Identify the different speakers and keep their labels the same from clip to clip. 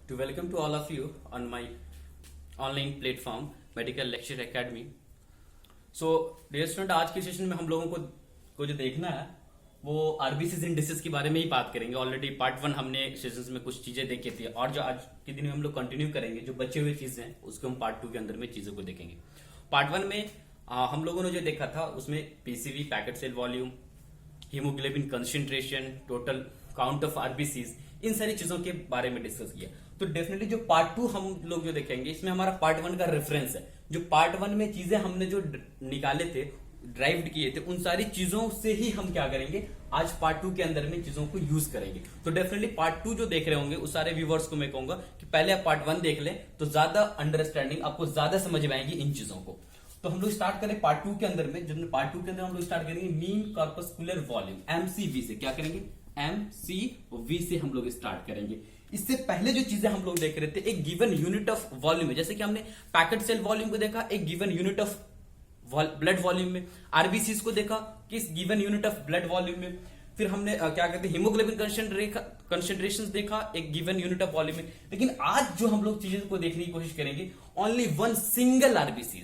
Speaker 1: to welcome to all of you on my online platform medical lecture academy. So dear student, आज के session में हम लोगों को जो देखना है वो आरबीसी इंडिसेस के बारे में ही बात करेंगे। ऑलरेडी पार्ट 1 हमने सेशंस में कुछ चीजें देखी थी और जो आज के दिन में हम लोग कंटिन्यू करेंगे, जो बचे हुए चीजें हैं उसको हम पार्ट 2 के अंदर में चीजों को देखेंगे। पार्ट 1 में हम लोगों ने जो देखा था उसमें PCV, packet cell volume, haemoglobin concentration, total count of RBCs, इन सारी चीजों के बारे में डिस्कस किया। तो डेफिनेटली जो पार्ट 2 हम लोग जो देखेंगे इसमें हमारा पार्ट 1 का रेफरेंस है। जो पार्ट 1 में चीजें हमने जो निकाले थे, ड्राइव किए थे, उन सारी चीजों से ही हम क्या करेंगे, आज पार्ट 2 के अंदर में चीजों को यूज करेंगे। तो डेफिनेटली पार्ट 2 जो देख रहे होंगे उस सारे व्यूवर्स को मैं कहूंगा कि पहले आप पार्ट 1 देख लें तो ज्यादा अंडरस्टैंडिंग आपको ज्यादा समझ में आएगी इन चीजों को। तो हम लोग स्टार्ट करें पार्ट 2 के अंदर में। जब पार्ट 2 के अंदर हम लोग स्टार्ट करेंगे मीन कॉर्पस्कुलर वॉल्यूम, एमसीवी से। क्या करेंगे? एमसीवी से हम लोग स्टार्ट करेंगे। इससे पहले जो चीजें हम लोग देख रहे थे, एक गिवन यूनिट ऑफ वॉल्यूम है। जैसे कि हमने पैकेट सेल वॉल्यूम को देखा एक given unit of blood volume में, आरबीसी को देखा किस given unit of blood volume में, फिर हमने क्या कहते हैं हीमोग्लोबिन कंसेंट्रेशन देखा एक गिवन यूनिट ऑफ वॉल्यूम में। लेकिन आज जो हम लोग चीजों को देखने की कोशिश करेंगे, ओनली वन सिंगल आरबीसी।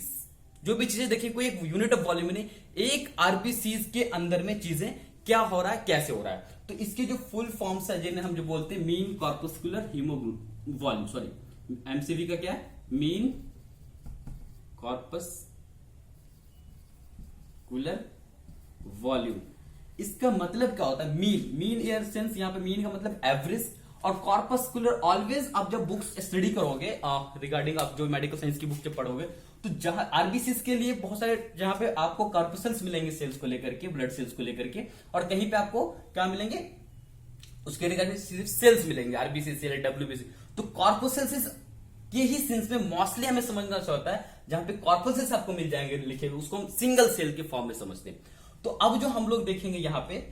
Speaker 1: जो भी चीजें देखिए, कोई एक यूनिट ऑफ वॉल्यूम नहीं, एक आरबीसी के अंदर में चीजें क्या हो रहा है, कैसे हो रहा है। तो इसके जो फुल फॉर्म्स है जिन्हें हम जो बोलते हैं mean corpuscular haemoglobin volume, sorry MCV का क्या है, मीन कॉर्पस्कुलर वॉल्यूम। इसका मतलब क्या होता है? मीन एयर सेंस, यहां पे मीन का मतलब एवरेज, और कॉर्पस्कुलर ऑलवेज आप जब बुक्स स्टडी करोगे रिगार्डिंग आप जो मेडिकल साइंस की बुक जब पढ़ोगे तो जहां आरबीसीज के लिए बहुत सारे जहां पे आपको कॉर्पसल्स मिलेंगे सेल्स को लेकर के, ब्लड सेल्स को लेकर के, और कहीं पे आपको क्या मिलेंगे, उसके रिगार्डिंग सिर्फ सेल्स मिलेंगे, आरबीसी सेल, डब्ल्यूबीसी। तो कॉर्पसल्स के ही सेंस में मोस्टली हमें समझना होता है, जहां पे कॉर्पसल्स आपको मिल जाएंगे लिखे हुए, उसको हम सिंगल सेल के फॉर्म में समझते हैं। तो अब जो हम लोग देखेंगे यहाँ पे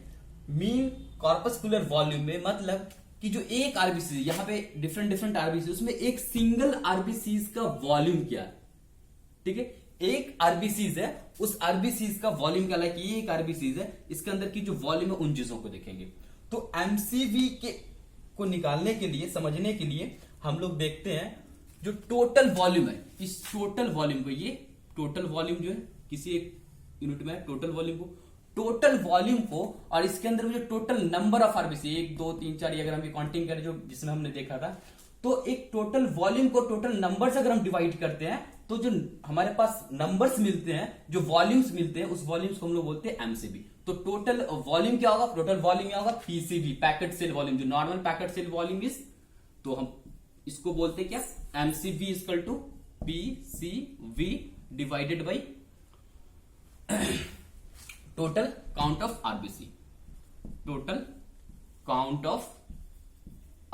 Speaker 1: मीन कॉर्पस्कुलर वॉल्यूम में, मतलब कि जो एक आरबीसी, यहाँ पे डिफरेंट आरबीसी, उसमें एक सिंगल आरबीसी का वॉल्यूम क्या है, ठीक है, एक आरबीसीज है, उस आरबीसीज का वॉल्यूम क्या है कि ये एक आरबीसीज है, इसके अंदर की जो वॉल्यूम है उन चीजों को देखेंगे। तो एमसीवी के को निकालने के लिए, समझने के लिए हम लोग देखते हैं जो टोटल वॉल्यूम है, इस टोटल वॉल्यूम को, ये टोटल वॉल्यूम जो है किसी एक यूनिट में टोटल वॉल्यूम को और इसके अंदर जो टोटल नंबर ऑफ आरबीसी 1 2 3 4, अगर हम काउंटिंग करें जो जिसमें हमने देखा था, तो एक टोटल वॉल्यूम को टोटल नंबर से अगर हम डिवाइड करते हैं तो जो हमारे पास नंबर्स मिलते हैं, जो वॉल्यूम्स मिलते हैं, उस वॉल्यूम्स को हम लोग बोलते हैं एमसीबी। तो टोटल वॉल्यूम क्या होगा? टोटल वॉल्यूम क्या होगा? पीसीवी, पैकेट सेल वॉल्यूम, जो normal packet cell volume is, तो हम इसको बोलते हैं क्या, MCV equal to PCV divided by total count of RBC, total count of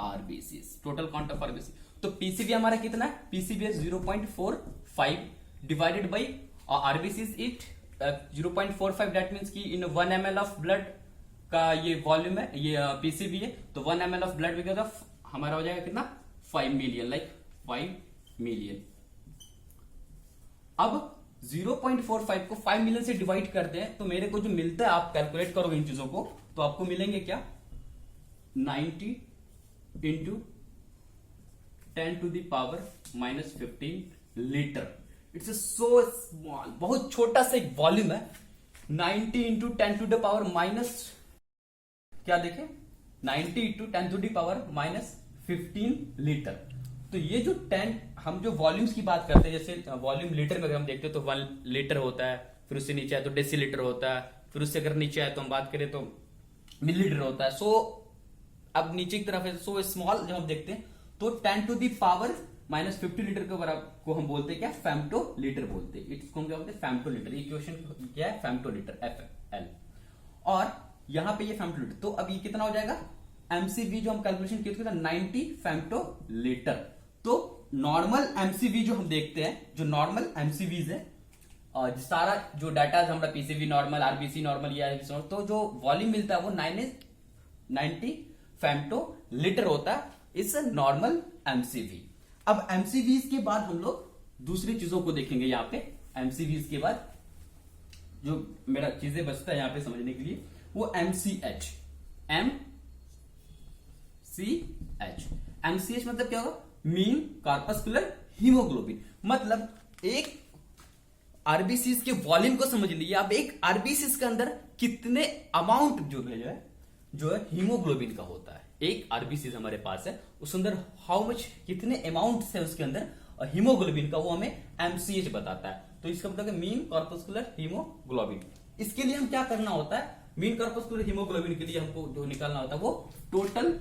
Speaker 1: RBC, total count of RBC. तो पीसीबी हमारा कितना है? पीसीबी है 0.45 divided by RBC it 0.45, that means कि इन 1 ml ऑफ ब्लड का ये वॉल्यूम है, ये पीसीबी है, तो 1 ml of blood because of हमारा हो जाएगा कितना, 5 मिलियन, लाइक 5 मिलियन। अब 0.45 को 5 मिलियन से डिवाइड करते हैं तो मेरे को जो मिलता है, आप कैलकुलेट करोगे इन चीजों को तो आपको मिलेंगे क्या, 90 into 10 to the power minus 15 litre. It's so small, बहुत छोटा सा एक वॉल्यूम है। 90 into 10 to the power minus, क्या देखें, 90 into 10 to the power minus 15 litre. तो ये जो 10, हम जो वॉल्यूम्स की बात करते हैं, जैसे वॉल्यूम लीटर में अगर हम देखते हैं तो 1 लीटर होता है, फिर उससे नीचे है तो डेसीलीटर होता है, फिर उससे अगर नीचे है तो हम बात करें तो मिलीलीटर होता है। सो अब नीचे की तरफ है, सो स्मॉल जब हम देखते हैं तो 10 to the power minus 50 litre के बराबर को हम बोलते हैं क्या, फेम्टो लीटर बोलते हैं। इसको हम क्या बोलते हैं, फेम्टो लीटर। इक्वेशन क्या है, फेम्टो लीटर, FL। और यहां पे ये फेम्टो लीटर, तो अब ये कितना हो जाएगा, एमसीवी जो हम कैलकुलेशन किए थे 90 फेम्टो लीटर। तो नॉर्मल एमसीवी जो हम देखते हैं, जो नॉर्मल एमसीवीज है, और सारा जो डाटा हमारा पीसीवी नॉर्मल, आरबीसी नॉर्मल, या तो जो वॉल्यूम मिलता है वो 90 फेम्टो लीटर होता है, इस नॉर्मल एमसीवी। अब एमसीवीज के बाद हम लोग दूसरी चीजों को देखेंगे। यहां पे एमसीवीज के बाद जो मेरा चीजें बचता है यहां पे समझने के लिए, वो एमसीएच, एमसीएच मतलब क्या होगा, मीन कॉर्पस्कुलर हीमोग्लोबिन। मतलब एक आरबीसीज के वॉल्यूम को समझ लीजिए आप, एक आरबीसीज के अंदर कितने अमाउंट जो है हीमोग्लोबिन का होता है। एक आरबीसीज हमारे पास है, उसके अंदर हाउ मच, कितने अमाउंट है उसके अंदर हीमोग्लोबिन का, वो हमें एमसीएच बताता है। तो इसका मतलब है मीन कॉर्पस्कुलर हीमोग्लोबिन। इसके लिए हम क्या करना होता है, मीन कॉर्पस्कुलर हीमोग्लोबिन के लिए हमको जो निकालना होता है वो टोटल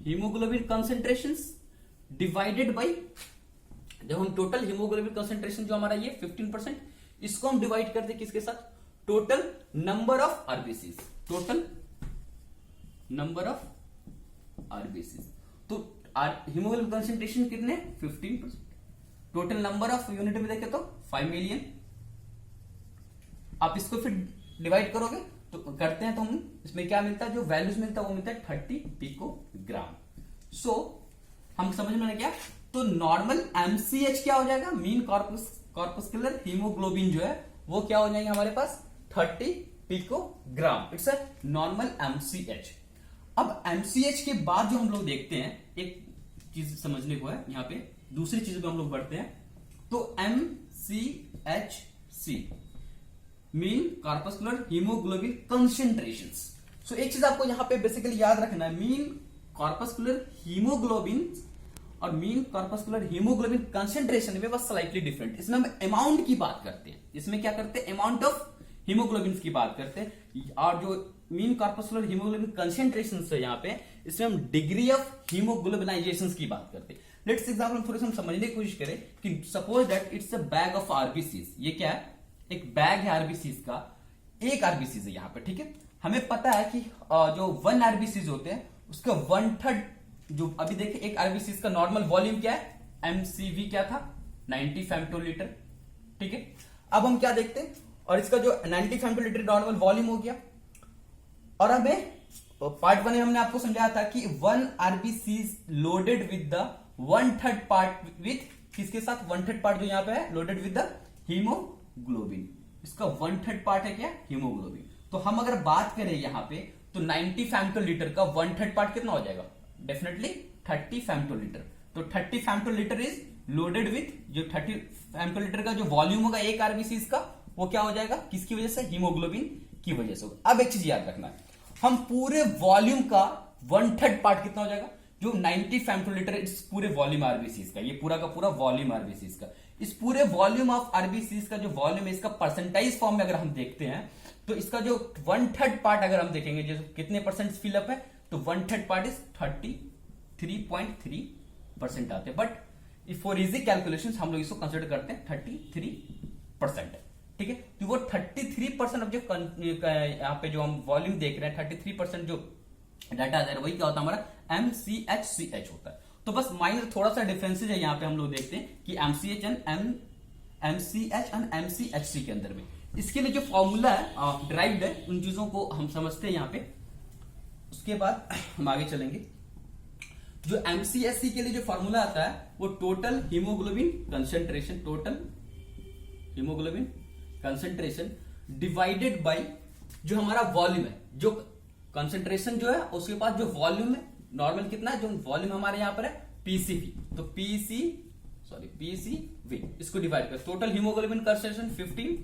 Speaker 1: हीमोग्लोबिन कंसेंट्रेशंस डिवाइडेड बाय, जब हम टोटल हीमोग्लोबिन कंसेंट्रेशन जो हमारा ये 15%, इसको हम डिवाइड करते किसके साथ, total number of RBCs, total number of RBCs. तो हीमोग्लोबिन कंसेंट्रेशन कितने, 15%, टोटल नंबर ऑफ यूनिट में देखें तो 5 मिलियन। आप इसको फिर डिवाइड करोगे तो करते हैं तो हम इसमें क्या मिलता है, जो वैल्यूज मिलता है वो मिलता है 30 पिकोग्राम। सो हम समझ में क्या, तो नॉर्मल एमसीएच क्या हो जाएगा, मीन कॉर्पस्कुलर हीमोग्लोबिन जो है वो क्या हो जाएगा हमारे पास 30 picogram. It's a normal MCH. अब एमसीएच के बाद जो हम लोग देखते हैं, एक चीज समझने को है यहाँ पे, दूसरी चीज पे हम लोग बढ़ते हैं। तो एमसीएचसी मीन कॉर्पस्कुलर हीमोग्लोबिन कंसेंट्रेशंस। सो एक चीज आपको यहाँ पे बेसिकली याद रखना है, मीन कॉर्पस्कुलर हीमोग्लोबिन और मीन कॉर्पस्कुलर हीमोग्लोबिन कंसेंट्रेशन में बस स्लाइटली डिफरेंट। इसमें हम अमाउंट की बात करते हैं, इसमें क्या करते हैं, अमाउंट ऑफ हीमोग्लोबिन की बात करते हैं। और जो मीन कॉर्पस्कुलर हीमोग्लोबिन कंसेंट्रेशन है यहाँ पे, इसमें हम डिग्री ऑफ हीमोग्लोबिनाइजेशन की बात करते हैं। लेट्स एग्जांपल थोड़ा सा हम समझने की कोशिश करें कि suppose that it's a bag of RBCs. ये क्या है, एक बैग है आरबीसीज का, एक आरबीसीज है यहाँ पे, ठीक है। हमें पता है कि जो 1 आरबीसीज होते हैं उसका 1/3, जो अभी देखिए एक आरबीसीज का नॉर्मल वॉल्यूम क्या है, एमसीवी क्या था, 90 फेम्टोलीटर, ठीक है। अब हम क्या देखते हैं, और इसका जो 90 फेम्टोलीटर नॉर्मल वॉल्यूम हो गया, और हमें पार्ट 1 में हमने आपको समझाया था कि 1 RBCs loaded with the 1/3 part, with किसके साथ, 1/3 पार्ट जो यहाँ पे है लोडेड विद द हीमोग्लोबिन। इसका 1/3 पार्ट है क्या, हीमोग्लोबिन। तो हम अगर बात करें यहाँ पे, तो 90 फेम्टोलीटर का 1/3 पार्ट कितना हो जाएगा, डेफिनेटली 30 फेम्टोलीटर। तो 30 फेम्टोलीटर इज लोडेड विथ, जो 30 फेम्टोलीटर का जो वॉल्यूम होगा एक आरबीसीज का, वो क्या हो जाएगा, किसकी वजह से, हीमोग्लोबिन की वजह से होगा। अब एक चीज याद रखना है, हम पूरे वॉल्यूम का 1/3 पार्ट कितना हो जाएगा, जो 90 फेम्टोलीटर इस पूरे वॉल्यूम आरबीसीज का, ये पूरा का पूरा वॉल्यूम आरबीसीज का, इस पूरे वॉल्यूम ऑफ आरबीसीज का जो वॉल्यूम है, इसका परसेंटाइज फॉर्म में अगर हम देखते हैं, तो इसका जो 1/3 पार्ट अगर हम देखेंगे, जो कितने परसेंट फिलअप है, तो 1/3 पार्ट इज 33.3% आते हैं। बट फॉर इजी कैलकुलेशन हम लोग इसको कंसिडर करते हैं 33%, ठीक है। तो वो 33% ऑफ जो यहाँ पे जो हम वॉल्यूम देख रहे हैं, 33% जो डाटा आ रहा है वही क्या होता है, हमारा एमसीएचसीएच होता है। तो बस माइनर थोड़ा सा डिफरेंसेज है यहाँ पे, हम लोग देखते हैं कि MCH and MCH and MCHC के अंदर में। इसके लिए जो फॉर्मूला है डिराइव्ड है, उन चीजों को हम समझते हैं यहाँ पे, उसके बाद हम आगे चलेंगे। जो एमसीएचसी के लिए जो फॉर्मूला आता है वो total haemoglobin concentration, total haemoglobin concentration divided by जो हमारा वॉल्यूम है, जो कंसेंट्रेशन जो है उसके पास जो वॉल्यूम है नॉर्मल कितना है, जो वॉल्यूम हमारे यहां पर है पीसीवी, तो पीसीवी इसको डिवाइड कर टोटल हीमोग्लोबिन कंसेंट्रेशन 15,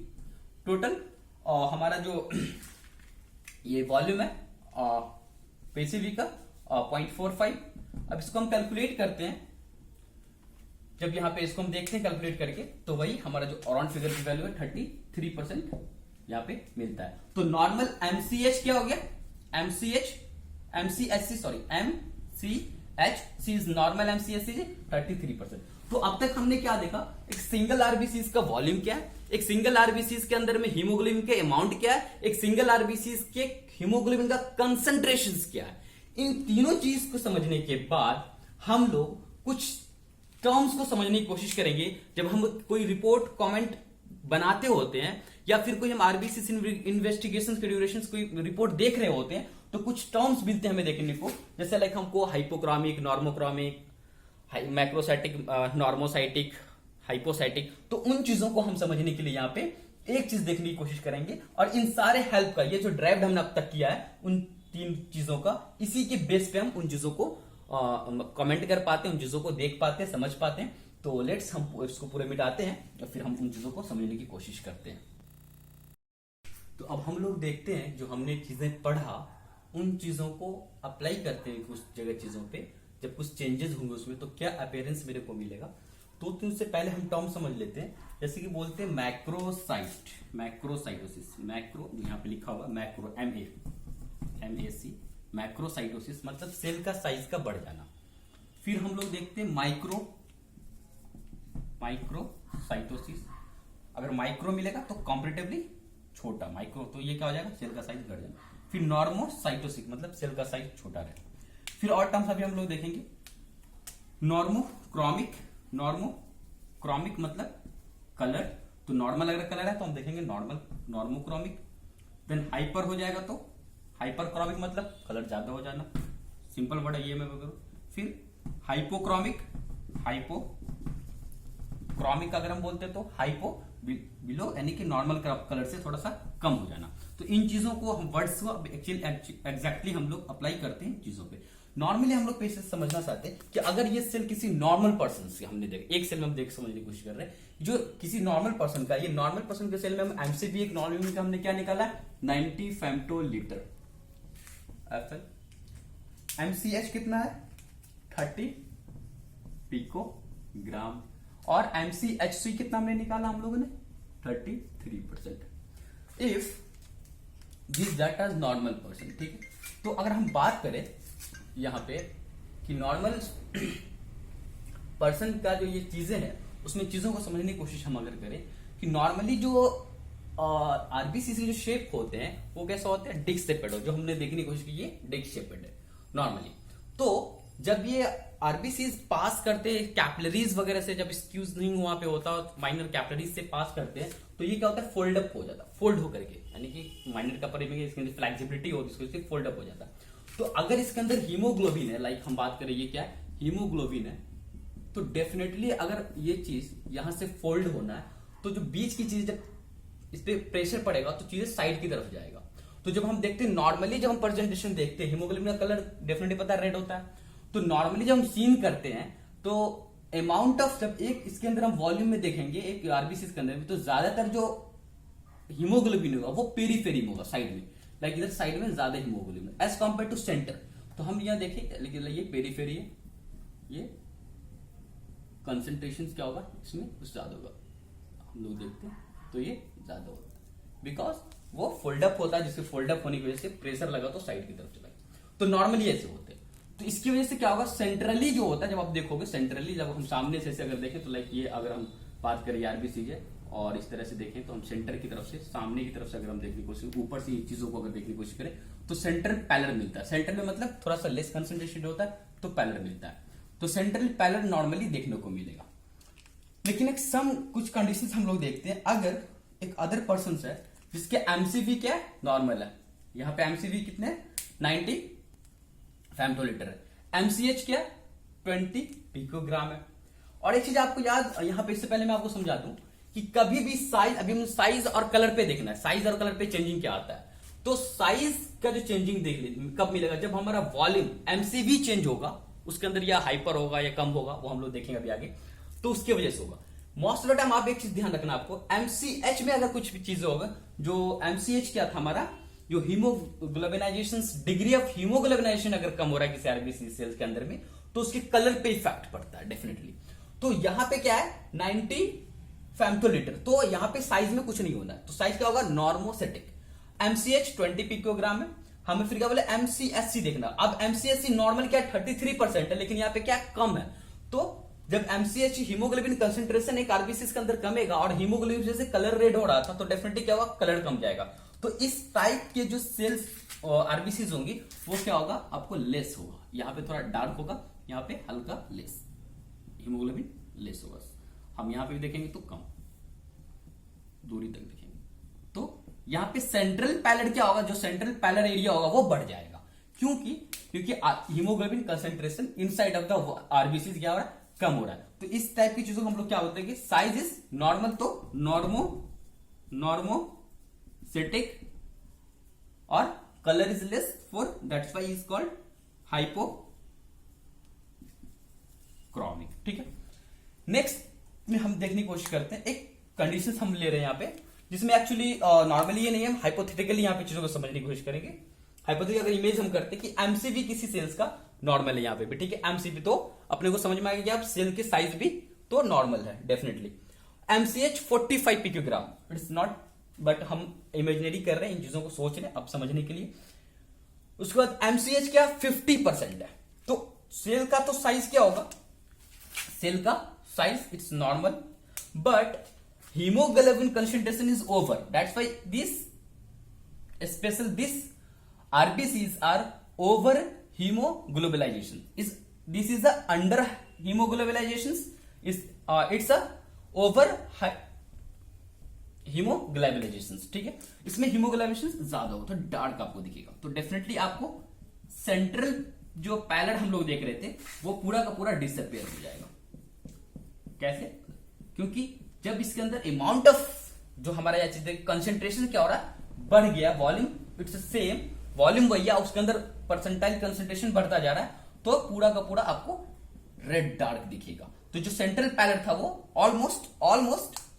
Speaker 1: टोटल हमारा जो ये वॉल्यूम है पीसीवी का 0.45। अब इसको हम कैलकुलेट करते हैं, जब यहां पे इसको हम देखते हैं कैलकुलेट करके, तो वही हमारा जो अराउंड फिगर की वैल्यू है 33% यहां पे मिलता है। तो नॉर्मल एमसीएच क्या हो गया, एमसीएचसी इज नॉर्मल एमसीएचसी 33%। तो अब तक हमने क्या देखा, एक सिंगल आरबीसीज का वॉल्यूम क्या है, एक सिंगल आरबीसीज के अंदर में हीमोग्लोबिन के अमाउंट क्या है, एक सिंगल आरबीसीज के हीमोग्लोबिन का कंसंट्रेशन क्या है। इन तीनों चीज को समझने के बाद हम लोग कुछ टर्म्स को समझने की कोशिश करेंगे। जब हम कोई रिपोर्ट कमेंट बनाते होते हैं या फिर कोई हम आरबीसी इन्वेस्टिगेशन के ड्यूरेशन कोई रिपोर्ट देख रहे होते हैं, तो कुछ टर्म्स मिलते हैं हमें देखने को, जैसे लाइक हमको हाइपोक्रोमिक, नॉर्मोक्रोमिक, मैक्रोसाइटिक, नॉर्मोसाइटिक, हाइपोसाइटिक। तो उन चीजों को हम समझने के लिए यहाँ पे एक चीज देखने की कोशिश करेंगे, और इन सारे हेल्प का ये जो ड्राइव हमने अब तक किया है उन तीन चीजों का, इसी के बेस पे हम उन चीजों को कमेंट कर पाते हैं, उन चीजों को देख पाते हैं, समझ पाते हैं। तो लेट्स हम इसको पूरे मिटाते हैं और फिर हम उन चीजों को समझने की कोशिश करते हैं। तो अब हम लोग देखते हैं जो हमने चीजें पढ़ा उन चीजों को अप्लाई करते हैं कुछ जगह चीजों पे। जब कुछ चेंजेस होंगे उसमें तो क्या अपीयरेंस मेरे को मिलेगा। तो उससे पहले हम टर्म समझ लेते हैं। जैसे कि बोलते हैं मैक्रोसाइट, मैक्रोसाइटोसिस, मैक्रो यहाँ पे लिखा हुआ मैक्रो, MAC, मैक्रोसाइटोसिस मतलब सेल का साइज का बढ़ जाना। फिर हम लोग देखते हैं माइक्रोसाइटोसिस। अगर माइक्रो मिलेगा तो कॉम्परेटिवली छोटा, माइक्रो तो ये क्या हो जाएगा, सेल का साइज बढ़ जाना। फिर नॉर्मोसाइटोसिस मतलब सेल का साइज छोटा रहे। फिर और टर्म्स अभी हम लोग देखेंगे। नॉर्मोक्रोमिक, नॉर्मोक्रोमिक मतलब कलर, तो नॉर्मल अगर कलर है तो हम देखेंगे नॉर्मल, नॉर्मोक्रोमिक। देन हाइपर हो जाएगा तो हाइपरक्रोमिक मतलब कलर ज्यादा हो जाना, सिंपल वर्ड है ये मैं करूं। फिर हाइपोक्रोमिक, हाइपोक्रोमिक अगर हम बोलते हैं तो हाइपो बिलो यानी कि नॉर्मल कलर से थोड़ा सा कम हो जाना। तो इन चीजों को हम वर्ड्स को एग्जैक्टली हम लोग अप्लाई करते हैं चीजों पे। नॉर्मली हम लोग पेशेंट समझना चाहते हैं कि अगर ये सेल किसी नॉर्मल पर्सन से हमने देखा, एक सेल में हम देख समझने की कोशिश कर रहे हैं जो किसी नॉर्मल पर्सन का, ये नॉर्मल पर्सन के सेल में हम एमसीवी एक नॉर्मल यूनिट हमने क्या निकाला है 90 फेम्टोलीटर। एमसीएच कितना है 30 पिकोग्राम और एमसीएचसी कितना हमने निकाला हम लोगों ने 33%। If this that as normal person, ठीक है। तो अगर हम बात करें यहां पे कि नॉर्मल पर्सन का जो ये चीजें हैं उसमें चीजों को समझने की कोशिश हम अगर करें कि नॉर्मली जो आरबीसीसी जो शेप होते हैं वो कैसा होता है डिस्क शेपेड हो, जो हमने देखने की कोशिश की ये डिस्क शेपेड है नॉर्मली। तो जब ये आरबीसीज पास करते हैं कैपिलरीज वगैरह से, जब स्क्यूजनिंग वहां पे होता है माइनर कैपिलरीज से पास करते हैं तो ये क्या होता है फोल्ड अप हो जाता है, फोल्ड होकर के, यानी कि माइनर कैपिलरी में इसके अंदर फ्लेक्सिबिलिटी होती है उसकी वजह से फोल्ड अप हो जाता है। तो अगर इसके अंदर हीमोग्लोबिन है, लाइक हम बात करें ये क्या है हीमोग्लोबिन है, तो डेफिनेटली अगर ये चीज यहां से फोल्ड होना है तो जो बीच की चीज जब इस पे प्रेशर पड़ेगा तो चीजें साइड की तरफ जाएगा। तो जब हम देखते हैं नॉर्मली जब हम प्रेजेंटेशन देखते हैं हीमोग्लोबिन का कलर डेफिनेटली पता है रेड होता है। तो नॉर्मली जब हम सीन करते हैं तो अमाउंट ऑफ, जब एक इसके अंदर हम वॉल्यूम में देखेंगे एक आरबीसी के अंदर तो ज्यादातर जो हीमोग्लोबिन होगा वो पेरीफेरी में होगा, साइड में, लाइक इधर साइड में ज्यादा haemoglobin as compare to centre. तो हम यहां देखें लेकिन ये पेरीफेरी है, ये कंसंट्रेशन क्या होगा इसमें कुछ ज्यादा होगा, हम लोग देखते हैं तो ये ज्यादा होता है बिकॉज वो फोल्ड अप होता है, जिससे फोल्ड अप होने की वजह से प्रेशर लगा तो साइड की तरफ चला। तो नॉर्मली ऐसे होते हैं। तो इसकी वजह से क्या होगा सेंट्रली जो होता है, जब आप देखोगे सेंट्रली जब हम सामने से अगर देखें तो लाइक ये अगर हम बात करें आरबीसी है और इस तरह से देखें तो हम सेंटर की तरफ से सामने की तरफ से अगर हम देखने की कोशिश, ऊपर से चीजों को अगर देखने की कोशिश करें तो सेंट्रल पैलर मिलता है। सेंटर में मतलब थोड़ा सा लेस कंसंट्रेशन होता है तो पैलर मिलता है। तो सेंट्रल पैलर नॉर्मली देखने को मिलेगा। लेकिन एक सम कुछ कंडीशंस हम लोग देखते हैं, अगर एक अदर पर्सन है जिसके एमसीवी क्या है नॉर्मल है, यहां पे एमसीवी कितने 90 फेम्टोलीटर है, एमसीएच क्या 20 पिकोग्राम है। और एक चीज आपको याद यहां पे इससे पहले मैं आपको समझा दूं कि कभी भी साइज, अभी हम साइज और कलर पे देखना है, साइज और कलर पे चेंजिंग क्या आता है। तो साइज का जो चेंजिंग देख लीजिए कब मिलेगा, जब हमारा वॉल्यूम एमसीवी चेंज होगा, उसके अंदर या हाइपर होगा या कम होगा, वो हम लोग देखेंगे अभी आगे, तो उसकी वजह से होगा। मोस्ट ऑफ द टाइम आप एक चीज ध्यान रखना आपको, एमसीएच में अगर कुछ भी चीजें होगा, जो एमसीएच क्या था हमारा, जो हीमोग्लोबिनाइजेशन, डिग्री ऑफ हीमोग्लोबिनाइजेशन अगर कम हो रहा है किसी आरबीसी सेल्स के अंदर में तो उसके कलर पे इफेक्ट पड़ता है डेफिनेटली। तो यहां पे क्या है 90 फेम्टोलीटर, तो यहां पे साइज में कुछ नहीं होना है, तो साइज क्या होगा नॉर्मोसेटिक। एमसीएच 20 पिकोग्राम है, हमें फिर क्या बोले एमसीएससी देखना। अब एमसीएससी नॉर्मल क्या 33% है, लेकिन यहाँ पे क्या कम है। तो जब एमसीएच हीमोग्लोबिन कंसेंट्रेशन एक आरबीसी के अंदर कमेगा और हीमोग्लोबिन जैसे कलर रेड हो रहा था तो डेफिनेटली क्या होगा कलर कम जाएगा। तो इस टाइप के जो सेल्स आरबीसीज होंगी वो क्या होगा आपको लेस होगा, यहाँ पे थोड़ा डार्क होगा, यहाँ पे हल्का लेस, हीमोग्लोबिन लेस होगा। हम यहाँ पे भी देखेंगे तो कम दूरी तक देखेंगे। तो यहाँ पे सेंट्रल पैलेट क्या होगा, जो सेंट्रल पैलर एरिया होगा वो बढ़ जाएगा, क्योंकि haemoglobin concentration inside of the RBC क्या हो रहा है कम हो रहा है। तो इस टाइप की चीजों को हम लोग क्या बोलते हैं कि साइज इज नॉर्मल, तो नॉर्मोसेटिक और colour is less for that's why is called hypochromic. Next में हम देखने की कोशिश करते हैं, एक कंडीशन हम ले रहे हैं यहाँ पे, जिसमें एक्चुअली नॉर्मली ये नहीं है, हम हाइपोथेटिकली यहाँ पे चीजों को समझने की कोशिश करेंगे। हाइपोथेटिकल अगर इमेज हम करते हैं कि एमसीवी किसी सेल्स का नॉर्मल है यहाँ पे भी, ठीक है, एमसीवी तो अपने को समझ में आएगा कि आप सेल की साइज भी तो नॉर्मल है definitely. MCH 45 picogram, it's not, but हम इमेजिनरी कर रहे हैं, इन चीजों को सोच रहे हैं अब समझने के लिए। उसके बाद एमसीएच क्या 50% है, तो सेल का तो साइज क्या होगा, सेल का size it's normal, but hemoglobin concentration is over, that's why this RBCs are over hemoglobalization, this is the under hemoglobalizations, it's a over hemoglobalizations, ठीक है, इसमें hemoglobalizations ज्यादा हो तो डार्क आपको दिखेगा। तो डेफिनेटली आपको सेंट्रल जो पैलेट हम लोग देख रहे थे वो पूरा का पूरा डिसअपियर हो जाएगा। कैसे? क्योंकि जब इसके अंदर अमाउंट ऑफ जो हमारा यह चीज कंसेंट्रेशन क्या हो रहा है, बढ़ गया, वॉल्यूम इट्स सेम, वॉल्यूम वही है, उसके अंदर परसेंटाइल कंसेंट्रेशन बढ़ता जा रहा है, तो पूरा का पूरा आपको रेड डार्क दिखेगा। तो जो सेंट्रल पैलेट था वो ऑलमोस्ट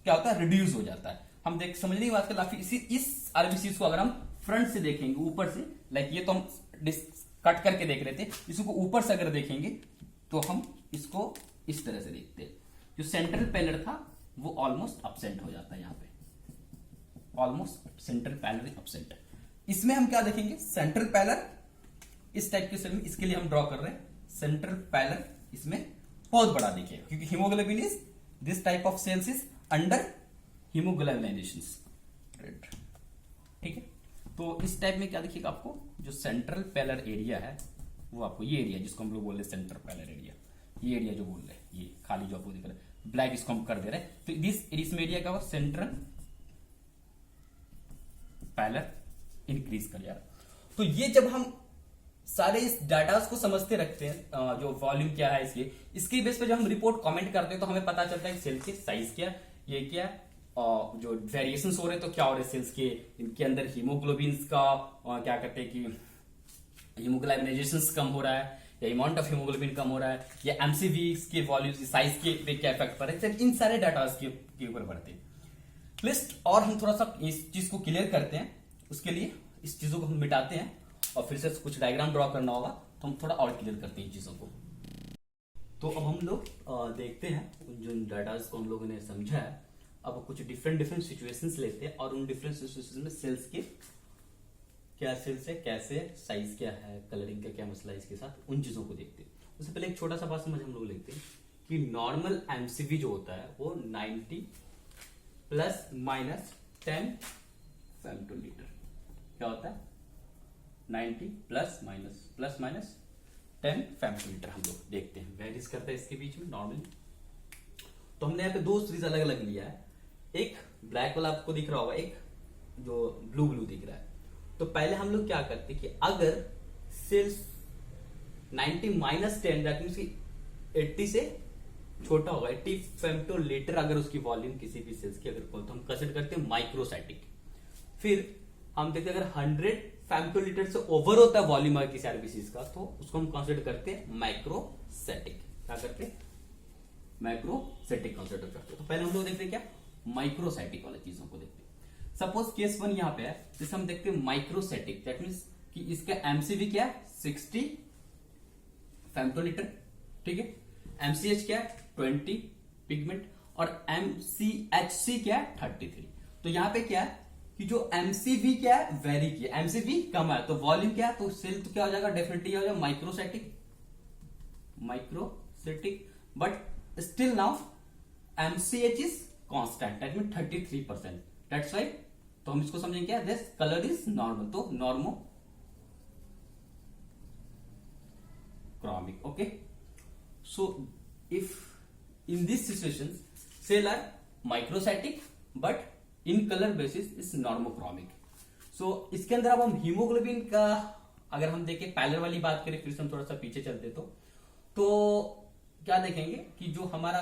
Speaker 1: क्या होता है, रिड्यूस हो जाता है। हम देख समझने की बात कर काफी इस आरबीसी को अगर हम फ्रंट से देखेंगे, ऊपर से, लाइक ये तो हम कट करके देख रहे थे, इसको ऊपर से अगर देखेंगे तो हम इसको इस तरह से देखते हैं। जो सेंट्रल पैलेट था वो ऑलमोस्ट अपसेंट हो जाता है, यहाँ पे ऑलमोस्ट सेंट्रल पैलर अपसेंट। इसमें हम क्या देखेंगे, सेंट्रल पैलर इस टाइप के सेल में, इसके लिए हम ड्रॉ कर रहे हैं सेंट्रल पैलर, इसमें बहुत बड़ा दिखेगा क्योंकि haemoglobin is this type of cells is under haemoglobinisation, ठीक है। तो इस टाइप में क्या दिखेगा आपको, जो सेंट्रल पैलर एरिया है वो आपको ये एरिया जिसको हम लोग बोल रहे हैं सेंट्रल पैलर एरिया, ये एरिया जो बोल रहे हैं, ये खाली जो आपको दिख रहा है ब्लैक, इसको हम कर दे रहे हैं, तो इसमें एरिया का सेंट्रल पैलर इंक्रीज कर जा रहा है। तो ये जब हम सारे इस डाटा को समझते रखते हैं, जो वॉल्यूम क्या है इसके बेस पे जब हम रिपोर्ट कमेंट करते हैं तो हमें पता चलता है कि सेल के साइज क्या, ये क्या, जो वेरिएशन हो रहे हैं तो क्या हो रहे हैं सेल्स के, इनके अंदर हीमोग्लोबिन का क्या कहते हैं कि हीमोग्लोबिनाइजेशन कम हो रहा है, या अमाउंट ऑफ हीमोग्लोबिन कम हो रहा है, या एमसीवी के वॉल्यूम साइज के पे क्या इफेक्ट पड़ रहा है, इन सारे डाटा के ऊपर पड़ते हैं लिस्ट। और हम थोड़ा सा इस चीज को क्लियर करते हैं, उसके लिए इस चीजों को हम मिटाते हैं और फिर से कुछ डायग्राम ड्रॉ करना होगा, तो हम थोड़ा और क्लियर करते हैं इन चीजों को। तो अब हम लोग देखते हैं जो डाटा को हम लोगों ने समझा है, अब कुछ डिफरेंट सिचुएशंस लेते हैं और उन डिफरेंट सिचुएशंस में सेल्स के क्या, सेल्स है कैसे, साइज क्या है, कलरिंग का क्या मसला है, इसके साथ उन चीजों को देखते हैं। उससे पहले एक छोटा सा बात समझ हम लोग लेते हैं कि नॉर्मल एमसीवी जो होता है वो 90 प्लस माइनस 10 फेमटोलीटर क्या होता है, 90 प्लस माइनस 10 फेमटोलीटर हम लोग देखते हैं, वेरीज करता है इसके बीच में नॉर्मली। तो हमने यहाँ पे दो सीरीज अलग अलग लिया है, एक ब्लैक वाला आपको दिख रहा होगा, एक जो ब्लू दिख रहा है। तो पहले हम लोग क्या करते कि अगर सेल्स 90 माइनस 10 दैट मींस 80 से छोटा होगा, 80 फेमटोलीटर अगर उसकी वॉल्यूम किसी भी सेल्स की अगर तो हम कंसीडर करते हैं माइक्रोसाइटिक। फिर हम देखते हैं अगर 100 फेमटोलीटर से ओवर होता है वॉल्यूम अगर किसी आरबीसी का, तो उसको हम कंसीडर करते हैं माइक्रोसाइटिक। क्या करते हैं, माइक्रोसाइटिक कंसीडर करते हैं। तो पहले हम लोग देखते हैं क्या, माइक्रोसाइटिक वाली चीजों को देखते हैं। सपोज केस 1 यहां पे है, जिसे हम देखते हैं माइक्रोसाइटिक, दैट मींस कि इसका एमसीवी क्या है 60 फेमटोलीटर, ठीक है। एमसीएच क्या है 20 पिगमेंट, और एमसीएचसी क्या है 33। तो यहां पे क्या है कि जो एमसीवी क्या है वेरी किया, एमसीवी कम है तो वॉल्यूम क्या है, तो सेल तो क्या हो जाएगा, डेफिनेटली हो जाएगा microcytic, but still now MCH is constant, that mean 33%, that's why. तो हम इसको समझेंगे क्या, दिस कलर इज नॉर्मल, तो normochromic, okay. So if in this situation cell are microcytic but in colour basis is normochromic. So इसके अंदर अब हम हीमोग्लोबिन का अगर हम देखें, पैलर वाली बात करें, फिर से हम थोड़ा सा पीछे चलते तो क्या देखेंगे कि जो हमारा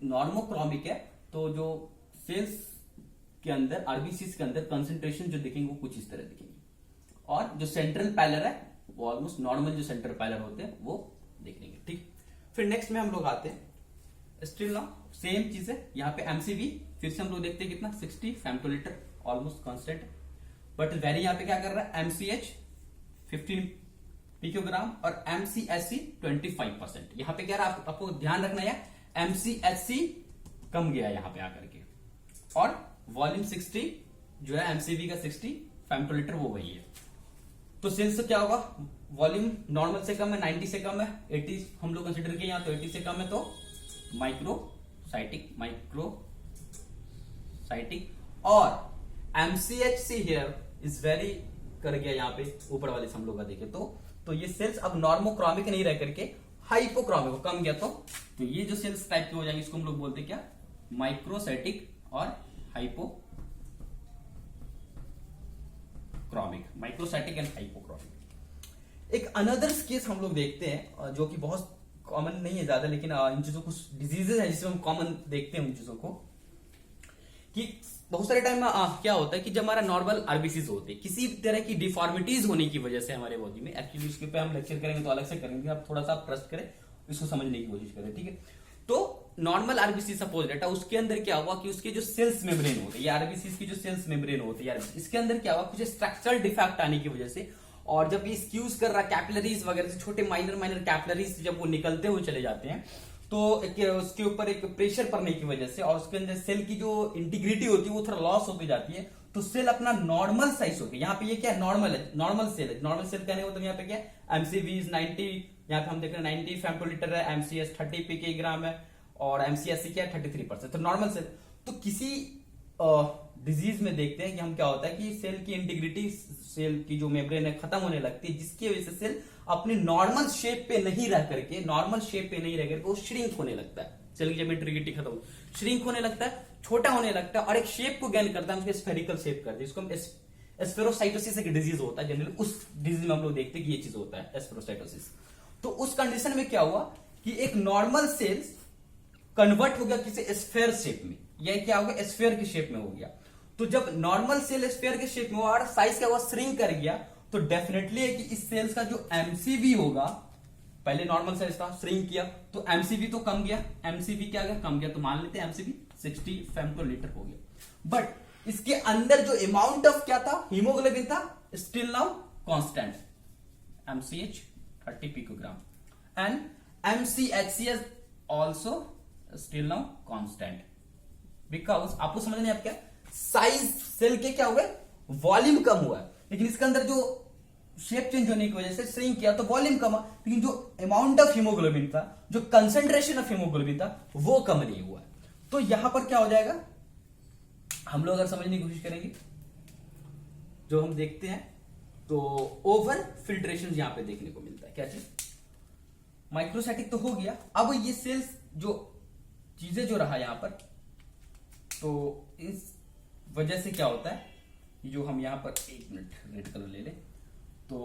Speaker 1: नॉर्मोक्रोमिक है, तो जो सेल्स के अंदर आरबीसीज के अंदर कंसंट्रेशन जो दिखेंगे वो कुछ इस तरह दिखेंगे, और जो सेंट्रल पैलर है वो ऑलमोस्ट नॉर्मल जो सेंट्रल पैलर होते हैं वो देख लेंगे, ठीक। फिर नेक्स्ट में हम लोग आते हैं स्टिल ना सेम चीज है यहाँ पे एमसीवी फिर से हम लोग देखते हैं कितना 60 फेम्टोलीटर ऑलमोस्ट कांस्टेंट, बट वेरी यहाँ पे क्या कर रहा है एमसीएच 15 पिकोग्राम और एमसीएचसी 25%। यहाँ पे क्या रहा आपको ध्यान रखना है एमसीएचसी कम गया यहाँ पे आकर के, और वॉल्यूम 60 जो है एमसीवी का 60 फेम्टोलीटर वो वही है। तो सेल्स से क्या होगा, वॉल्यूम नॉर्मल से कम है 90 से कम है 80 हम लोग कंसिडर किए यहाँ, तो 80 से कम है तो माइक्रोसाइटिक और एमसीएचसी हियर इज वेरी कर गया यहाँ पे ऊपर वाले से हम लोग का देखे तो ये सेल्स अब नॉर्मोक्रोमिक नहीं रह करके हाइपोक्रोमिक कम गया, तो ये जो सेल्स टाइप के हो जाएंगे इसको हम लोग बोलते हैं क्या, माइक्रोसाइटिक और हाइपोक्रोमिक, माइक्रोसाइटिक एंड हाइपोक्रोमिक। एक अनदर केस हम लोग देखते हैं जो कि बहुत कॉमन नहीं है ज्यादा, लेकिन इन चीजों कुछ डिजीजेस है जिसमें हम कॉमन देखते हैं उन चीजों को, कि बहुत सारे टाइम में क्या होता है कि जब हमारा नॉर्मल आरबीसीज होते हैं किसी तरह की डिफॉर्मिटीज होने की वजह से हमारे बॉडी में, एक्चुअली उसके पे हम लेक्चर करेंगे तो अलग से करेंगे, आप थोड़ा सा ट्रस्ट करें इसको समझने की कोशिश करें, ठीक है। तो नॉर्मल आरबीसी सपोज डेटा उसके अंदर क्या हुआ कि उसके जो सेल्स मेम्ब्रेन होते हैं या आरबीसी की जो सेल्स मेम्ब्रेन होते हैं इसके अंदर क्या हुआ कुछ स्ट्रक्चरल डिफेक्ट आने की वजह से, और जब ये स्क्यूज कर रहा कैपिलरीज वगैरह से छोटे माइनर कैपिलरीज जब वो निकलते हुए चले जाते हैं तो उसके ऊपर एक प्रेशर पड़ने की वजह से और उसके अंदर सेल की जो इंटीग्रिटी होती है वो थोड़ा लॉस होती जाती है, तो सेल अपना नॉर्मल साइज होती है। यहाँ पे ये क्या है, नॉर्मल है, नॉर्मल सेल है। नॉर्मल सेल कहने को तो यहाँ पे क्या है एमसीवी 90, यहाँ पे हम देख रहे हैं 90 फेम्टोलीटर है, एमसीएस 30 पिकोग्राम है और एमसीएससी क्या है 33%, तो नॉर्मल सेल। तो किसी डिजीज में देखते हैं कि हम क्या होता है कि सेल की इंटीग्रिटी, सेल की जो मेम्ब्रेन है खत्म होने लगती है, जिसकी वजह से सेल अपने नॉर्मल शेप पे नहीं रह करके वो श्रिंक होने लगता है। सेल की जब इंटीग्रिटी खत्म हो श्रिंक होने लगता है, छोटा होने लगता है और एक शेप को गेन करता है, उसको स्फेरिकल शेप करते हैं, इसको हम एस्फेरोसाइटोसिस एक डिजीज होता है जनरली, उस डिजीज में हम लोग देखते हैं कि ये चीज होता है एस्फेरोसाइटोसिस। तो उस कंडीशन में क्या हुआ कि एक नॉर्मल सेल्स कन्वर्ट हो गया किसी स्फेयर शेप में, यह क्या हो गया स्फेयर की शेप में हो गया। तो जब नॉर्मल सेल स्फेयर के शेप में हुआ और साइज क्या हुआ श्रिंक कर गया, तो डेफिनेटली है कि इस सेल्स का जो एमसीवी होगा, पहले नॉर्मल साइज था श्रिंक किया तो एमसीवी तो कम गया, एमसीवी क्या गया कम गया, तो मान लेते हैं एमसीवी 60 फेम्टोलीटर हो गया, बट इसके अंदर जो अमाउंट ऑफ क्या था हीमोग्लोबिन था still now constant, MCH 30 picogram and MCHCs also still now constant, because आपको समझ नहीं आप क्या साइज सेल के क्या हुआ वॉल्यूम कम हुआ है, लेकिन इसके अंदर जो शेप चेंज होने की वजह से श्रिंक किया तो वॉल्यूम कम हुआ, लेकिन जो अमाउंट ऑफ हीमोग्लोबिन था, जो कंसंट्रेशन ऑफ हीमोग्लोबिन था वो कम नहीं हुआ। तो यहां पर क्या हो जाएगा, हम लोग अगर समझने की कोशिश करेंगे जो हम देखते हैं तो ओवर फिल्ट्रेशन यहां पे देखने को मिलता है। क्या चीज माइक्रोसाइटिक तो हो गया, अब ये सेल्स जो चीजें जो रहा यहां पर, तो इस वजह से क्या होता है जो हम यहां पर एक मिनट रेड कलर ले ले, तो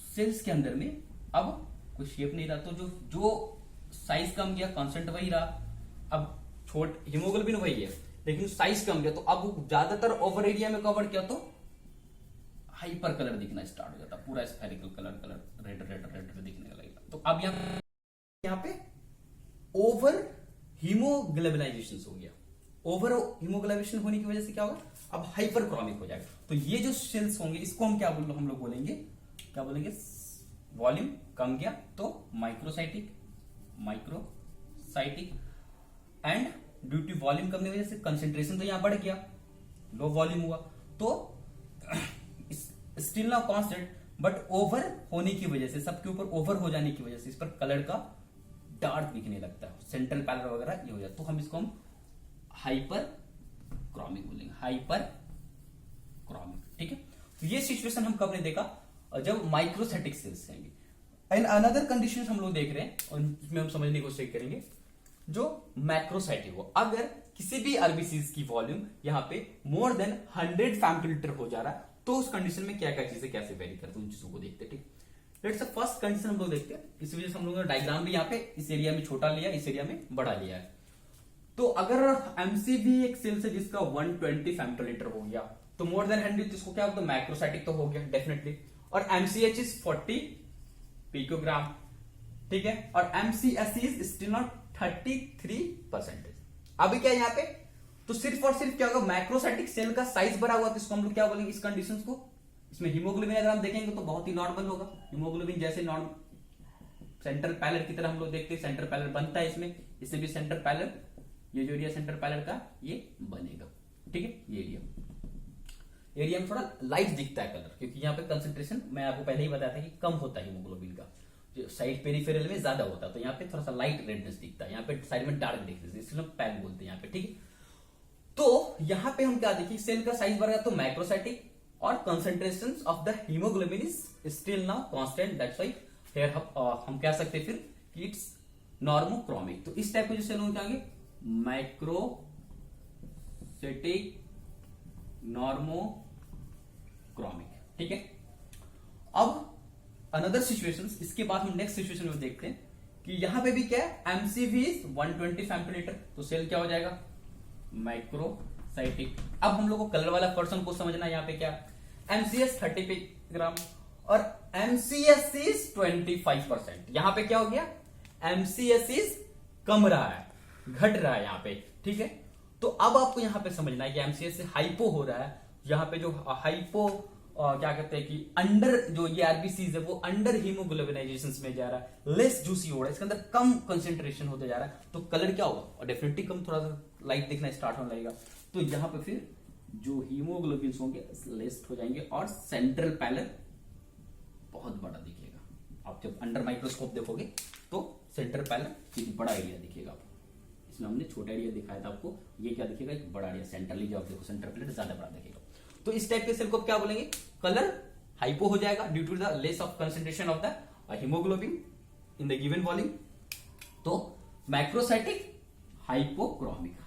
Speaker 1: सेल्स के अंदर में अब कोई शेप नहीं रहा, तो जो साइज कम गया कांस्टेंट वही रहा, अब छोट हीमोग्लोबिन वही है लेकिन साइज कम गया, तो अब ज्यादातर ओवर एरिया में कवर किया तो हाइपर कलर दिखना स्टार्ट हो जाता, पूरा स्फेरिकल कलर रेड दिखने लगेगा। तो अब यहाँ पे ओवर हीमोग्लोबिनाइजेशन हो गया, ओवर हीमोग्लोबिनेशन होने की वजह से क्या होगा अब हाइपरक्रोमिक हो जाएगा। तो ये जो सेल्स होंगे इसको हम क्या हम लोग बोलेंगे, क्या बोलेंगे, वॉल्यूम कम गया तो microcytic and due to volume कम की वजह से कंसेंट्रेशन तो यहां बढ़ गया, लो वॉल्यूम हुआ, तो still now constant, but over होने की वजह से सबके ऊपर ओवर हो जाने की वजह से इस पर कलर का डार्क दिखने लगता है, सेंट्रल पैलर वगैरह ये हो जाता है, तो हम इसको हाइपर क्रोमिक बोलेंगे, हाइपर क्रोमिक, ठीक है। तो ये सिचुएशन हम कब ने देखा, जब माइक्रोसाइटिक सेल्स रहेंगे। एंड अनदर कंडीशन हम लोग देख रहे हैं और इसमें हम समझने की कोशिश करेंगे जो मैक्रोसाइटिक हो, अगर किसी भी आरबीसीज की वॉल्यूम यहाँ पे मोर देन 100 फेम्टोलीटर हो जा रहा है, तो उस कंडीशन में क्या क्या चीजें कैसे वेरी करते हैं उन चीजों को देखते हैं, ठीक। लेट्स फर्स्ट कंडीशन हम लोग देखते हैं, इस वजह से हम लोगों ने डायग्राम भी यहाँ पे इस एरिया में छोटा लिया, इस एरिया में बड़ा लिया है। तो अगर एमसीवी एक सेल से जिसका 120 फेम्टोलीटर हो गया, तो मोर देन 100 इसको क्या होगा मैक्रोसाइटिक तो हो गया डेफिनेटली, और एमसीएच इज 40 पिकोग्राम, ठीक है, और एमसीएससी इज स्टिल नॉट 33%। अभी क्या है यहाँ पे, तो सिर्फ और सिर्फ क्या होगा, मैक्रोसाइटिक सेल का साइज बड़ा हुआ तो इसको हम लोग क्या बोलेंगे इस कंडीशंस को। इसमें हीमोग्लोबिन अगर हम देखेंगे तो बहुत ही नॉर्मल होगा, हीमोग्लोबिन जैसे सेंट्रल पैलर की तरह हम लोग देखते हैं, सेंट्रल पैलर बनता है इसमें भी सेंट्रल पैलर, ये जो एरिया सेंट्रल पैलर का ये बनेगा, ठीक है। ये एरिया में थोड़ा लाइट दिखता है कलर, क्योंकि यहाँ पे कंसंट्रेशन मैं आपको पहले ही बताया था कि कम होता है हीमोग्लोबिन का, जो साइड पेरिफेरल में ज्यादा होता है, तो यहाँ पे थोड़ा सा लाइट रेडनेस दिखता है, यहाँ पे साइड में डार्क दिखता है, इसलिए हम पैल बोलते हैं यहाँ पे, ठीक है। तो यहाँ पे हम क्या देखिए, सेल का साइज बढ़ गया तो मैक्रोसाइटिक, और concentration of the haemoglobin is still now constant, that's why here हम कह सकते हैं फिर कि इट्स नॉर्मोक्रोमिक। तो इस टाइप के जो सेल होंगे क्या होंगे, माइक्रोसेटिक नॉर्मोक्रोमिक, ठीक है। अब अनदर सिचुएशंस, इसके बाद हम नेक्स्ट सिचुएशन में देखते हैं कि यहां पे भी क्या है, एमसीवी इज 120 फेम्टोलीटर, तो सेल क्या हो जाएगा, माइक्रोसाइटिक। अब हम लोग को कलर वाला पर्सन को समझना है, यहाँ पे क्या एमसीएस 30 पिकोग्राम और एमसीएस इज 25%। यहां पे क्या हो गया, एमसीएस इज कम रहा है, घट रहा है यहाँ पे, ठीक है। तो अब आपको यहाँ पे समझना है कि एमसीएस से हाइपो हो रहा है, यहाँ पे जो हाइपो क्या कहते हैं कि अंडर जो ये आरबीसीज है वो अंडर हीमोग्लोबिनाइजेशन में जा रहा है, लेस जूसी हो रहा है, इसके अंदर कम कंसेंट्रेशन होते जा रहा है, तो कलर क्या होगा, और डेफिनेटली कम, थोड़ा सा लाइट दिखना स्टार्ट होने लगेगा। तो यहाँ पे फिर जो हीमोग्लोबिन होंगे लेस हो जाएंगे, और सेंट्रल पैलर बहुत बड़ा दिखेगा। आप जब अंडर माइक्रोस्कोप देखोगे तो सेंट्रल पैलर एक बड़ा एरिया दिखेगा आपको, इसमें हमने छोटा एरिया दिखाया था आपको, ये क्या दिखेगा, एक बड़ा एरिया सेंट्रली जो आप देखो सेंट्रल पैलर ज्यादा बड़ा दिखेगा। तो इस टाइप के सेल को क्या बोलेंगे, कलर हाइपो हो जाएगा due to the less of concentration of the haemoglobin in the given volume. तो मैक्रोसाइटिक हाइपोक्रोमिक,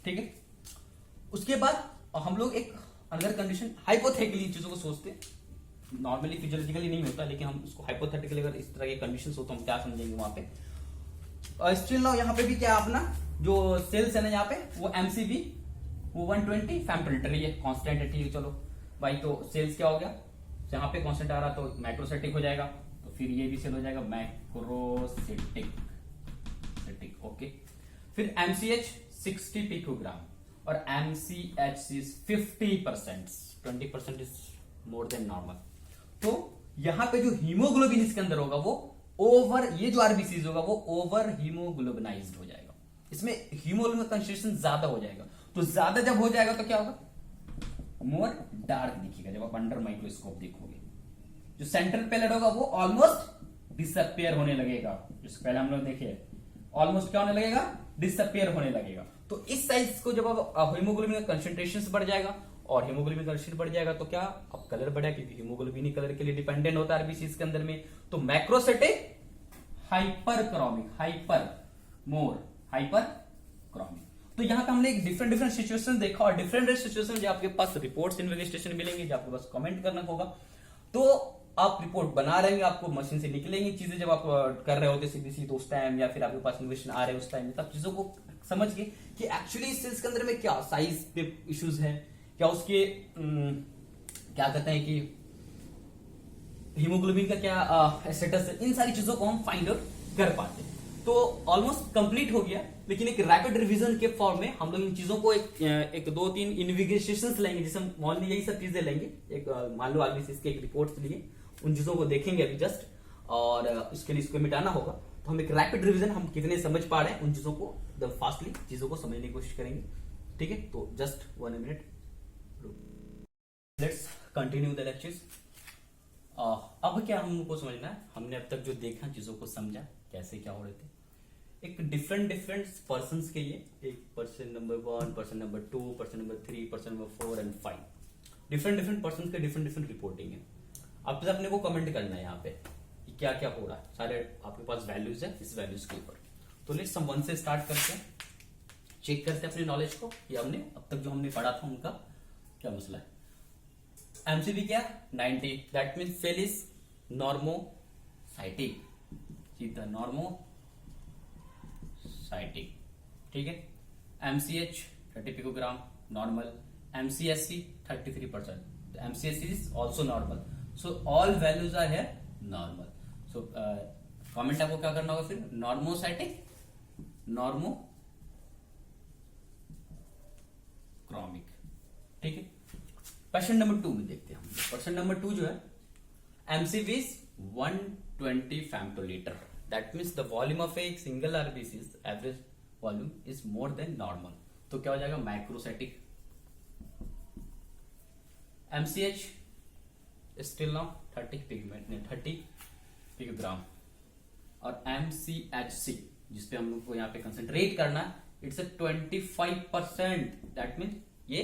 Speaker 1: ठीक है। उसके बाद हम लोग एक अनदर कंडीशन, हाइपोथेटिकली चीजों को सोचते हैं, नॉर्मली फिजियोलॉजिकली नहीं होता, लेकिन हम उसको हाइपोथेटिकली अगर इस तरह के कंडीशंस हो तो हम क्या समझेंगे वहां पे। स्टिल नाउ यहाँ पे भी क्या अपना जो सेल्स है ना, यहाँ पे वो एमसीबी वो 120 फेम्टोलीटर, ये कांस्टेंट है, ठीक है। चलो भाई, तो सेल्स क्या हो गया, यहाँ पे कांस्टेंट आ रहा तो मैक्रोसाइटिक हो जाएगा, तो फिर ये भी सेल हो जाएगा मैक्रोसाइटिक, ओके। फिर एमसीएच 60 पिकोग्राम और MCH is 50%, 20% is more than normal. तो यहां पे जो हीमोग्लोबिन इसके अंदर होगा वो ओवर, ये जो आरबीसीज होगा वो ओवर हीमोग्लोबिनाइज्ड हो जाएगा, इसमें हीमोग्लोबिन कंसेंट्रेशन ज्यादा हो जाएगा। तो ज्यादा जब हो जाएगा तो क्या होगा, मोर डार्क दिखेगा जब आप अंडर माइक्रोस्कोप देखोगे। जो सेंट्रल पैलर होगा वो ऑलमोस्ट डिसअपियर होने लगेगा, जिसको पहले हम लोग देखे ऑलमोस्ट क्या होने लगेगा, डिसअपियर होने लगेगा। तो इस साइज को जब आप हीमोग्लोबिन का कंसेंट्रेशन बढ़ जाएगा और हीमोग्लोबिन का कंसेंट्रेशन बढ़ जाएगा तो क्या, अब कलर बढ़ेगा, क्योंकि हीमोग्लोबिन ही कलर के लिए डिपेंडेंट होता है आरबीसीज के अंदर में। तो मैक्रोसाइटिक हाइपरक्रोमिक, हाइपरक्रोमिक। तो यहां पे हमने एक डिफरेंट सिचुएशन देखा, और डिफरेंट सिचुएशन जो आपके पास रिपोर्ट्स इन्वेस्टिगेशन मिलेंगे, जो आपके पास कमेंट करना होगा, तो आप रिपोर्ट बना रहे हैं, आपको मशीन से निकलेंगी चीजें जब आप कर रहे होते सीबीसी तो उस टाइम, या फिर आपके पास इन्वेस्टिगेशन आ रहे हैं उस टाइम, तब चीजों को समझ के कि एक्चुअली सेल्स के अंदर में क्या साइज पे इश्यूज है, क्या उसके क्या कहते हैं कि हीमोग्लोबिन का क्या स्टेटस है, इन सारी चीजों को हम फाइंड आउट कर पाते हैं। तो ऑलमोस्ट कंप्लीट हो गया, लेकिन एक रैपिड रिवीजन के फॉर्म में हम लोग इन चीजों को एक 2-3 इन्वेस्टिगेशंस लेंगे, जिसमें मान लीजिए यही सब चीजें लेंगे, एक मान लो आरबीसीज के एक रिपोर्ट्स लिए, उन चीजों को देखेंगे अभी जस्ट, और इसके लिए इसको मिटाना होगा। तो हम एक रैपिड रिवीजन, हम कितने समझ पा रहे हैं उन चीजों को एकदम फास्टली चीजों को समझने की कोशिश करेंगे, ठीक है। तो just 1 minute, let's continue the lectures. अब क्या हमको समझना है, हमने अब तक जो देखा चीजों को समझा कैसे क्या हो रहे थे, एक डिफरेंट पर्सन के लिए, एक person number 1, person number 2, person number 3, person number 4 and 5, different person के डिफरेंट रिपोर्टिंग है। अब तो अपने को कमेंट करना है यहाँ पे कि क्या क्या हो रहा है, सारे आपके पास वैल्यूज है, इस वैल्यूज के ऊपर। तो लेट्स हम 1 से स्टार्ट करते हैं, चेक करते हैं अपने नॉलेज को कि हमने अब तक जो हमने पढ़ा था उनका क्या मसला है। एमसीबी क्या 90, that mean cell is normocytic, सीधा नॉर्मोसाइटिक, ठीक है। MCH 30 picogram normal, MCHC 33%, MCHC is also normal, so all values are here normal, so comment आपको क्या करना होगा फिर, नॉर्मोसाइटिक, नॉर्मोक्रॉमिक। ठीक है, क्वेश्चन नंबर 2 में देखते हैं हम। क्वेश्चन नंबर 2 जो है, MCV is 120 femtoliter, that means the volume of a single RBC's average volume is more than normal। तो क्या हो जाएगा, microcytic. MCH still now 30 picogram, और MCHC जिसपे हम लोग को यहाँ पे कंसंट्रेट करना है, इट्स 25%, दैट मीन्स ये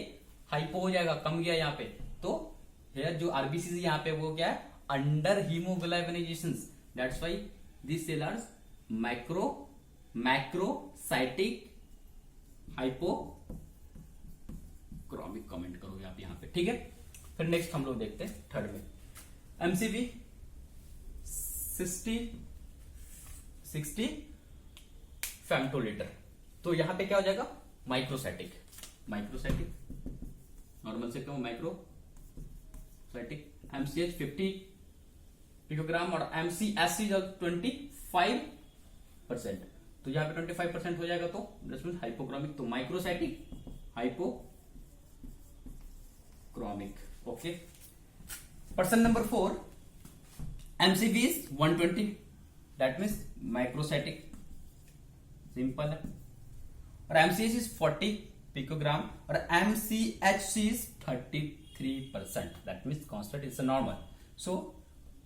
Speaker 1: हाइपो हो जाएगा, कम गया यहाँ पे। तो हेयर जो आरबीसी यहाँ पे वो क्या है, under haemoglobinisation, that's why this cell are macrocytic hypochromic. Comment करोगे आप यहाँ पे, ठीक है। फिर नेक्स्ट हम लोग देखते हैं थर्ड में, MCV 60 फेम्टोलीटर। तो यहां पे क्या हो जाएगा, माइक्रोसाइटिक नॉर्मल से क्यों माइक्रोसाइटिक। MCH 50 पिकोग्राम और MCSC 25%। तो यहां पे 25% हो जाएगा, तो हाइपोक्रोमिक। तो microcytic hypochromic. Okay, person number 4, MCV is 120, that means microcytic, simple है। और MCH is 40 पिकोग्राम और MCHC is 33%, that means constant, is normal. So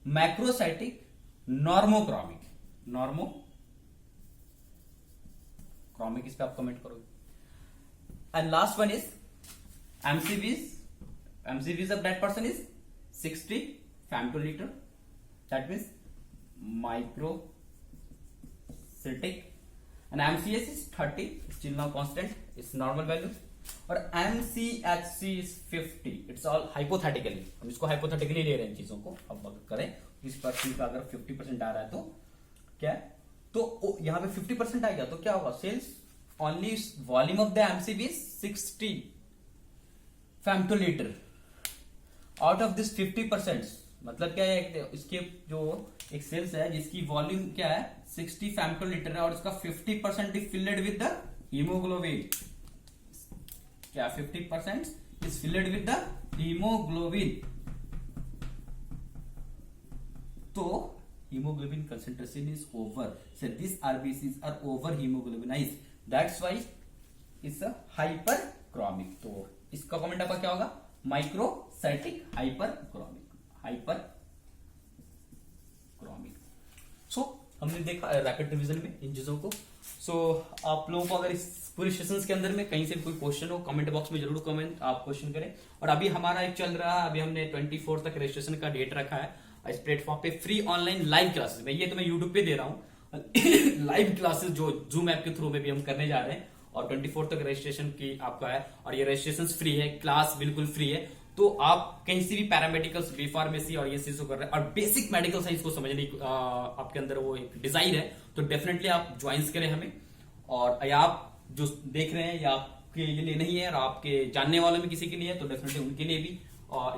Speaker 1: macrocytic normochromic, इस पे आप कमेंट करोगे। And last one is MCVs of that person is 60 femtoliter, that means microcytic, and MCS is 30, still now constant, it's normal value, और MCHC is 50, it's all hypothetically, हम इसको hypothetically ले रहे हैं चीजों को। अब अगर करें इस पर्सन का अगर 50% आ रहा है तो क्या है, तो यहाँ पे 50% आ गया तो क्या होगा, sales only volume of the MCV is 60 femtoliter, out of this 50%, मतलब क्या है, इसके जो एक सेल्स है जिसकी वॉल्यूम क्या है 60 फेम्टोलीटर है, और इसका 50% is filled with the haemoglobin. क्या 50% is filled with the haemoglobin. तो haemoglobin concentration is over, so this RBCs are over haemoglobinised, that's why it's a hyperchromic. तो इसका कमेंट आपका क्या होगा, माइक्रोसाइटिक हाइपरक्रोमिक। सो हमने देखा रैपिड रिवीजन में इन चीजों को। सो आप लोगों को अगर इस पूरे सेशंस के अंदर में कहीं से कोई क्वेश्चन हो, कमेंट बॉक्स में जरूर कमेंट आप क्वेश्चन करें। और अभी हमारा एक चल रहा है, अभी हमने 24 तक रजिस्ट्रेशन का डेट रखा है इस प्लेटफॉर्म पे, फ्री ऑनलाइन लाइव क्लासेस में। ये तो मैं यूट्यूब पे दे रहा हूँ लाइव क्लासेस जो जूम ऐप के थ्रू में भी हम करने जा रहे हैं, और 24 तक रजिस्ट्रेशन की आपका है, और ये रजिस्ट्रेशन फ्री है, क्लास बिल्कुल फ्री है। तो आप कहीं से भी पैरामेडिकल्स, बी फार्मेसी और ये चीज को कर रहे हैं, और बेसिक मेडिकल साइंस को समझने की आपके अंदर वो एक डिजाइन है, तो डेफिनेटली आप ज्वाइन करें हमें। और या आप जो देख रहे हैं या आपके लिए नहीं है और आपके जानने वालों में किसी के लिए है, तो डेफिनेटली उनके लिए भी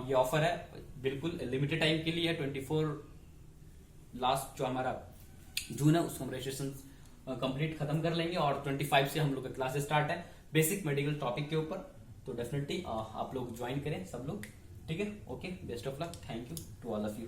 Speaker 1: ये ऑफर है, बिल्कुल लिमिटेड टाइम के लिए है। 24 लास्ट जो हमारा जून है उसको हम रजिस्ट्रेशन कंप्लीट खत्म कर लेंगे, और 25 से हम लोग का क्लासेस स्टार्ट है बेसिक मेडिकल टॉपिक के ऊपर। तो डेफिनेटली आप लोग ज्वाइन करें सब लोग, ठीक है। Okay, best of luck, thank you to all of you.